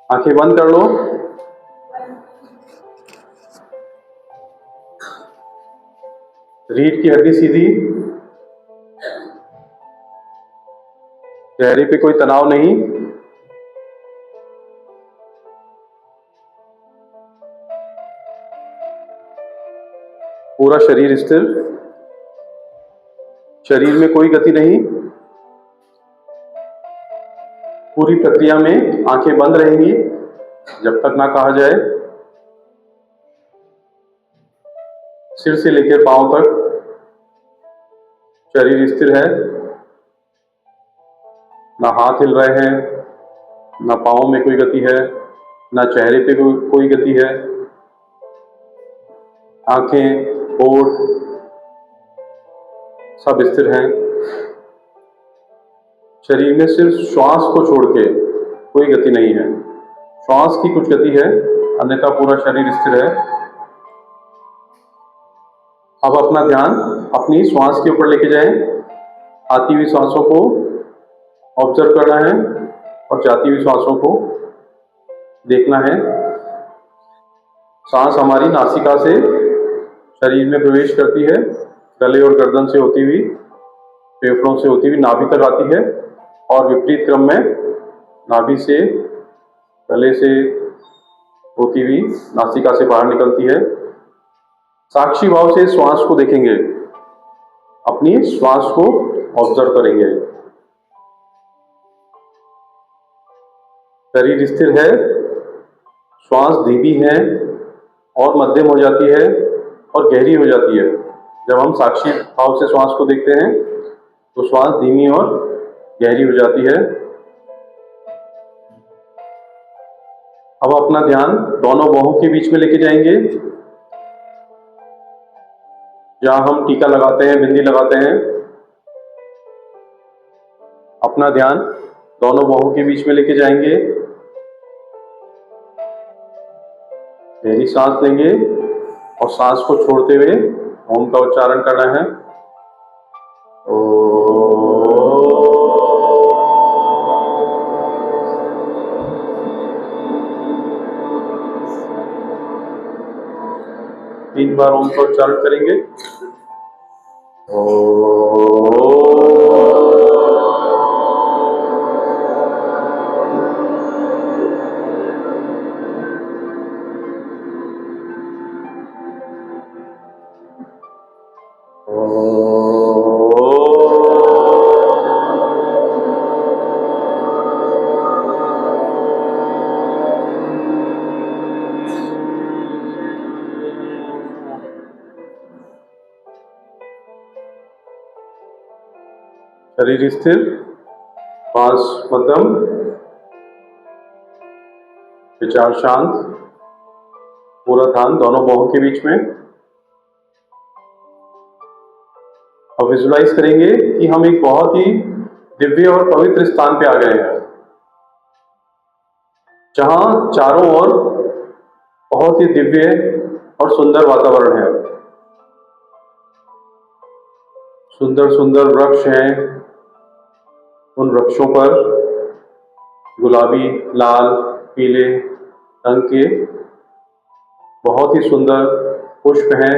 आंखें बंद कर लो। रीढ़ की हड्डी सीधी, चेहरे पे कोई तनाव नहीं। पूरा शरीर स्थिर, शरीर में कोई गति नहीं। पूरी प्रक्रिया में आंखें बंद रहेंगी जब तक ना कहा जाए। सिर से लेकर पांव तक शरीर स्थिर है, ना हाथ हिल रहे हैं, ना पांव में कोई गति है, ना चेहरे पे कोई गति है। आंखें, होंठ सब स्थिर हैं। शरीर में सिर्फ श्वास को छोड़ के कोई गति नहीं है। श्वास की कुछ गति है, अन्यथा पूरा शरीर स्थिर है। अब अपना ध्यान अपनी श्वास के ऊपर लेके जाएं। आती हुई सांसों को ऑब्जर्व करना है और जाती हुई सांसों को देखना है। सांस हमारी नासिका से शरीर में प्रवेश करती है, गले और गर्दन से होती हुई, फेफड़ों से होती हुई नाभि तक आती है और विपरीत क्रम में नाभि से, गले से होती हुई नासिका से बाहर निकलती है। साक्षी भाव से श्वास को देखेंगे, अपनी श्वास को ऑब्जर्व करेंगे। शरीर स्थिर है, श्वास धीमी है और मध्यम हो जाती है और गहरी हो जाती है। जब हम साक्षी भाव से श्वास को देखते हैं तो श्वास धीमी और गहरी हो जाती है। अब अपना ध्यान दोनों बाहों के बीच में लेके जाएंगे, जहां हम टीका लगाते हैं, बिंदी लगाते हैं। अपना ध्यान दोनों बाहों के बीच में लेके जाएंगे। गहरी सांस लेंगे और सांस को छोड़ते हुए ओम का उच्चारण करना है। तीन बार ओम का उच्चारण करेंगे। शरीर स्थिर, श्वास मध्यम, विचार शांत, पूरा ध्यान दोनों बाहों के बीच में। अब विजुलाइज करेंगे कि हम एक बहुत ही दिव्य और पवित्र स्थान पे आ गए हैं, जहां चारों ओर बहुत ही दिव्य और सुंदर वातावरण है। सुंदर सुंदर वृक्ष हैं, उन वृक्षों पर गुलाबी, लाल, पीले रंग के बहुत ही सुंदर पुष्प हैं,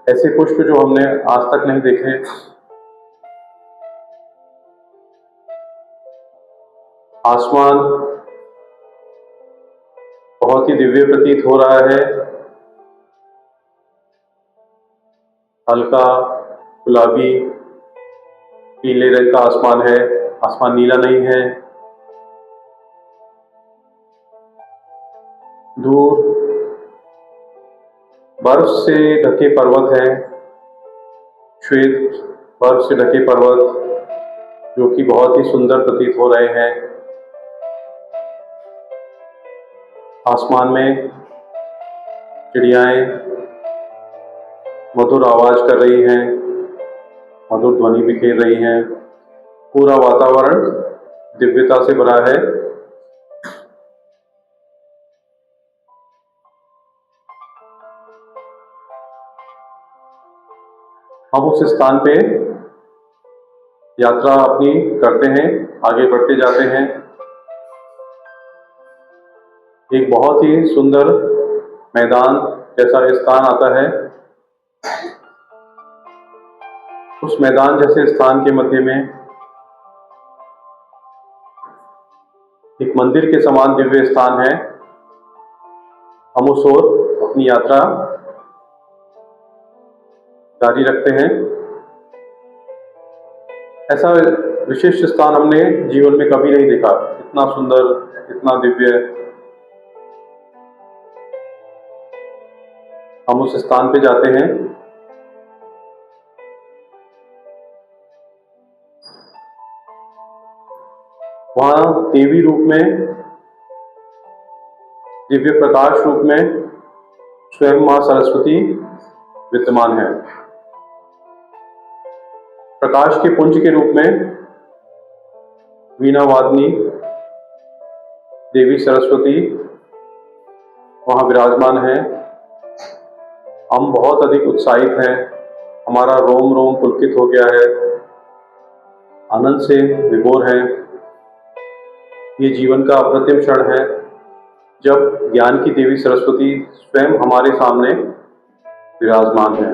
ऐसे पुष्प जो हमने आज तक नहीं देखे। आसमान बहुत ही दिव्य प्रतीत हो रहा है, हल्का गुलाबी पीले रंग का आसमान है, आसमान नीला नहीं है। दूर बर्फ से ढके पर्वत हैं, श्वेत बर्फ से ढके पर्वत जो कि बहुत ही सुंदर प्रतीत हो रहे हैं। आसमान में चिड़ियाएं मधुर आवाज कर रही हैं, मधुर ध्वनि बिखेर रही हैं। पूरा वातावरण दिव्यता से भरा है। हम उस स्थान पे यात्रा अपनी करते हैं, आगे बढ़ते जाते हैं। एक बहुत ही सुंदर मैदान जैसा स्थान आता है। उस मैदान जैसे स्थान के मध्य में एक मंदिर के समान दिव्य स्थान है। हम उस ओर अपनी यात्रा जारी रखते हैं। ऐसा विशिष्ट स्थान हमने जीवन में कभी नहीं देखा, इतना सुंदर, इतना दिव्य। हम उस स्थान पे जाते हैं। वहां देवी रूप में, दिव्य प्रकाश रूप में स्वयं मां सरस्वती विद्यमान है। प्रकाश के पुंज के रूप में वीणा वादनी देवी सरस्वती वहां विराजमान है। हम बहुत अधिक उत्साहित हैं, हमारा रोम रोम पुलकित हो गया है, आनंद से विभोर है। ये जीवन का अप्रतिम क्षण है जब ज्ञान की देवी सरस्वती स्वयं हमारे सामने विराजमान है।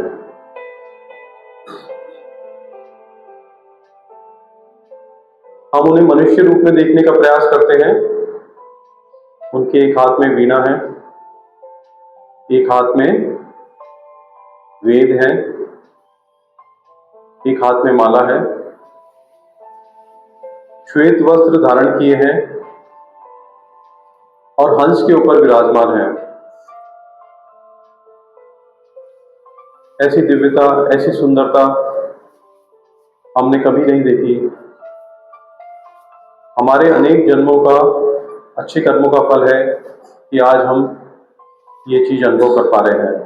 हम उन्हें मनुष्य रूप में देखने का प्रयास करते हैं। उनके एक हाथ में वीणा है, एक हाथ में वेद है, एक हाथ में माला है, श्वेत वस्त्र धारण किए हैं और हंस के ऊपर विराजमान है। ऐसी दिव्यता, ऐसी सुंदरता हमने कभी नहीं देखी। हमारे अनेक जन्मों का, अच्छे कर्मों का फल है कि आज हम ये चीज अनुभव कर पा रहे हैं।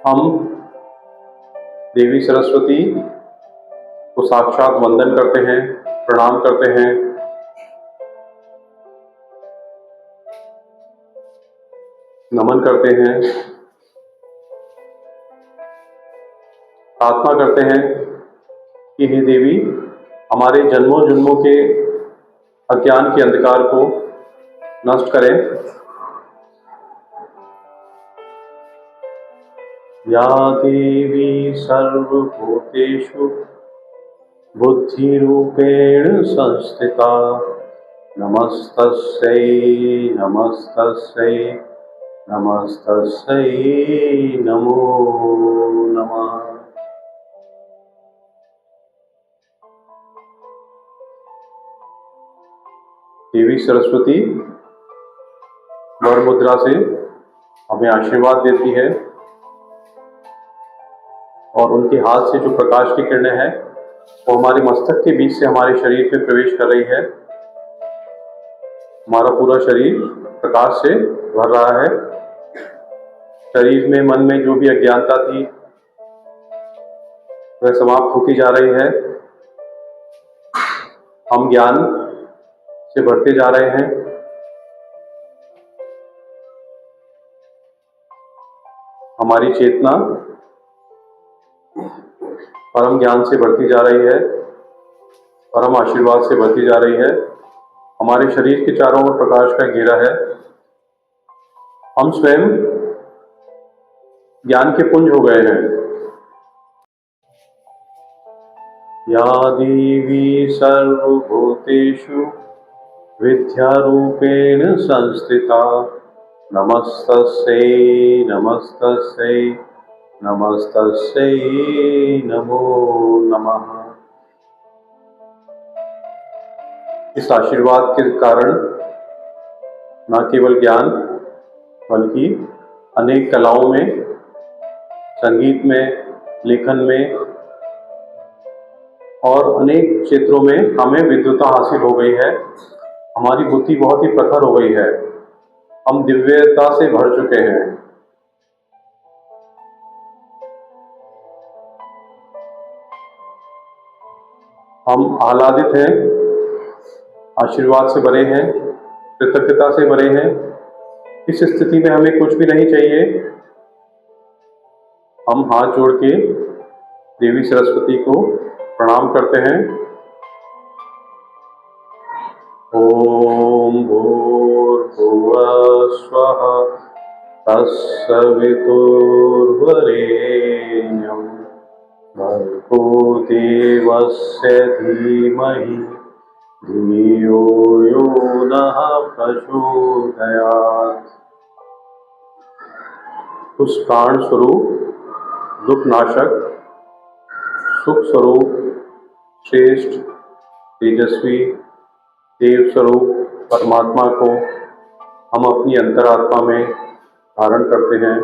हम देवी सरस्वती को साक्षात वंदन करते हैं, प्रणाम करते हैं। नमन करते हैं, प्रार्थना करते हैं कि हे देवी, हमारे जन्मों जन्मों के अज्ञान के अंधकार को नष्ट करें। या देवी सर्वभूतेषु बुद्धिरूपेण संस्थिता नमस्तस्यै नमस्तस्यै नमस्तस्यै नमो नमः। देवी सरस्वती वर मुद्रा से हमें आशीर्वाद देती है और उनके हाथ से जो प्रकाश की किरणें हैं वो हमारे मस्तक के बीच से हमारे शरीर में प्रवेश कर रही है। हमारा पूरा शरीर प्रकाश से भर रहा है। शरीर में, मन में जो भी अज्ञानता थी वह समाप्त होती जा रही है। हम ज्ञान से बढ़ते जा रहे हैं। हमारी चेतना परम ज्ञान से बढ़ती जा रही है, परम आशीर्वाद से बढ़ती जा रही है। हमारे शरीर के चारों ओर प्रकाश का घेरा है। हम स्वयं ज्ञान के पुंज हो गए हैं। या देवी सर्वभूतेषु विद्यारूपेण संस्थिता नमस्तस्यै नमस्तस्यै नमस्तस्यै नमो नमः। इस आशीर्वाद के कारण न केवल ज्ञान बल्कि अनेक कलाओं में, संगीत में, लेखन में और अनेक क्षेत्रों में हमें विद्वता हासिल हो गई है। हमारी बुद्धि बहुत ही प्रखर हो गई है। हम दिव्यता से भर चुके हैं। हम आह्लादित हैं, आशीर्वाद से भरे हैं, कृतज्ञता से भरे हैं। इस स्थिति में हमें कुछ भी नहीं चाहिए। हम हाथ जोड़ के देवी सरस्वती को प्रणाम करते हैं। ॐ भूर्भुवः स्वः तत्सवितुर्वरेण्यं भर्गो देवस्य धीमहि धियो यो नः प्रचोदयात्। उस प्राण स्वरूप, दुख नाशक, सुख स्वरूप, श्रेष्ठ, तेजस्वी, देव स्वरूप परमात्मा को हम अपनी अंतरात्मा में धारण करते हैं।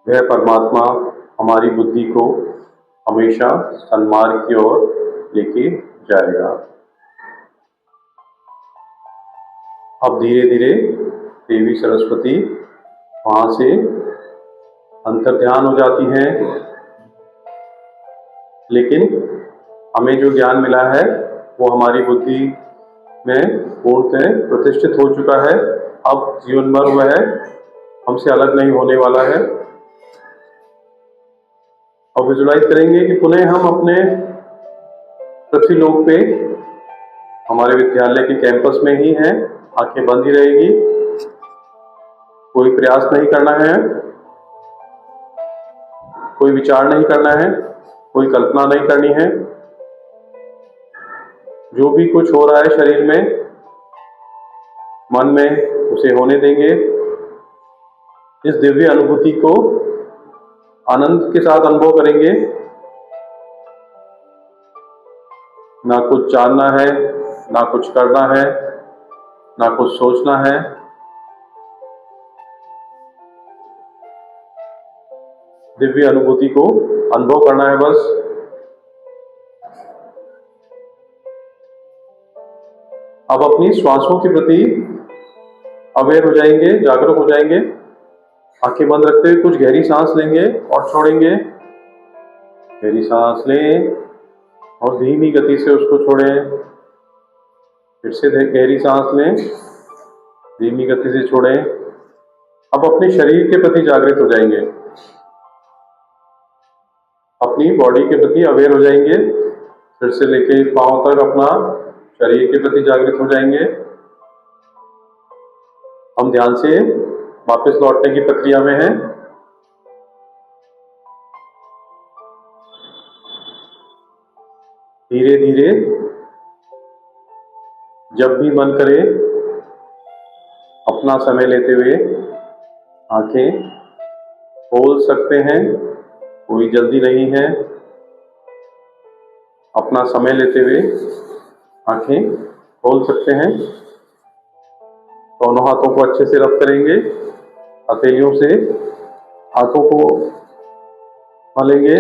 वह परमात्मा हमारी बुद्धि को हमेशा सन्मार्ग की ओर लेके जाएगा। अब धीरे धीरे देवी सरस्वती वहाँ से अंतर्ध्यान हो जाती हैं, लेकिन हमें जो ज्ञान मिला है वो हमारी बुद्धि में पूर्णतः प्रतिष्ठित हो चुका है। अब जीवन भर वह हमसे अलग नहीं होने वाला है। अब विजुलाइज करेंगे कि पुनः हम अपने पृथ्वीलोक पे हमारे विद्यालय के कैंपस में ही हैं। आंखें बंद ही रहेगी, कोई प्रयास नहीं करना है, कोई विचार नहीं करना है, कोई कल्पना नहीं करनी है। जो भी कुछ हो रहा है शरीर में, मन में, उसे होने देंगे। इस दिव्य अनुभूति को आनंद के साथ अनुभव करेंगे। ना कुछ जानना है, ना कुछ करना है, ना कुछ सोचना है। दिव्य अनुभूति को अनुभव करना है बस। अब अपनी श्वासों के प्रति अवेयर हो जाएंगे, जागरूक हो जाएंगे। आंखें बंद रखते हुए कुछ गहरी सांस लेंगे और छोड़ेंगे। गहरी सांस लें और धीमी गति से उसको छोड़ें। फिर से गहरी सांस लें, धीमी गति से छोड़ें। अब अपने शरीर के प्रति जागृत हो जाएंगे, अपनी बॉडी के प्रति अवेयर हो जाएंगे। फिर से लेके पांव तक अपना शरीर के प्रति जागृत हो जाएंगे। हम ध्यान से वापस लौटने की प्रक्रिया में हैं। धीरे धीरे जब भी मन करे अपना समय लेते हुए आंखें खोल सकते हैं, कोई जल्दी नहीं है। अपना समय लेते हुए आंखें खोल सकते हैं। दोनों हाथों को अच्छे से रब करेंगे, हथेलियों से हाथों को मलेंगे।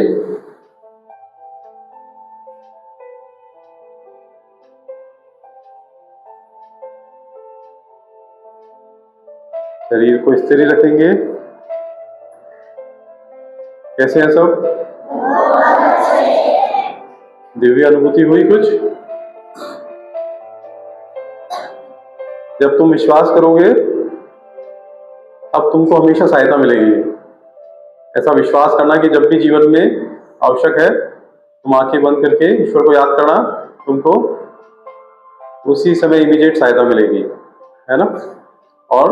शरीर को स्थिर रखेंगे। कैसे हैं सब? दिव्य अनुभूति हुई कुछ? जब तुम विश्वास करोगे अब तुमको हमेशा सहायता मिलेगी। ऐसा विश्वास करना कि जब भी जीवन में आवश्यक है तुम आंखें बंद करके ईश्वर को याद करना, तुमको उसी समय इमीडिएट सहायता मिलेगी, है ना। और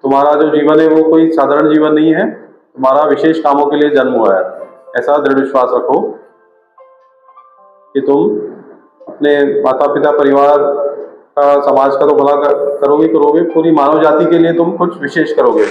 तुम्हारा जो जीवन है वो कोई साधारण जीवन नहीं है, तुम्हारा विशेष कामों के लिए जन्म हुआ है। ऐसा दृढ़ विश्वास रखो कि तुम अपने माता पिता, परिवार का, समाज का तो भला करोगे, पूरी मानव जाति के लिए तुम कुछ विशेष करोगे।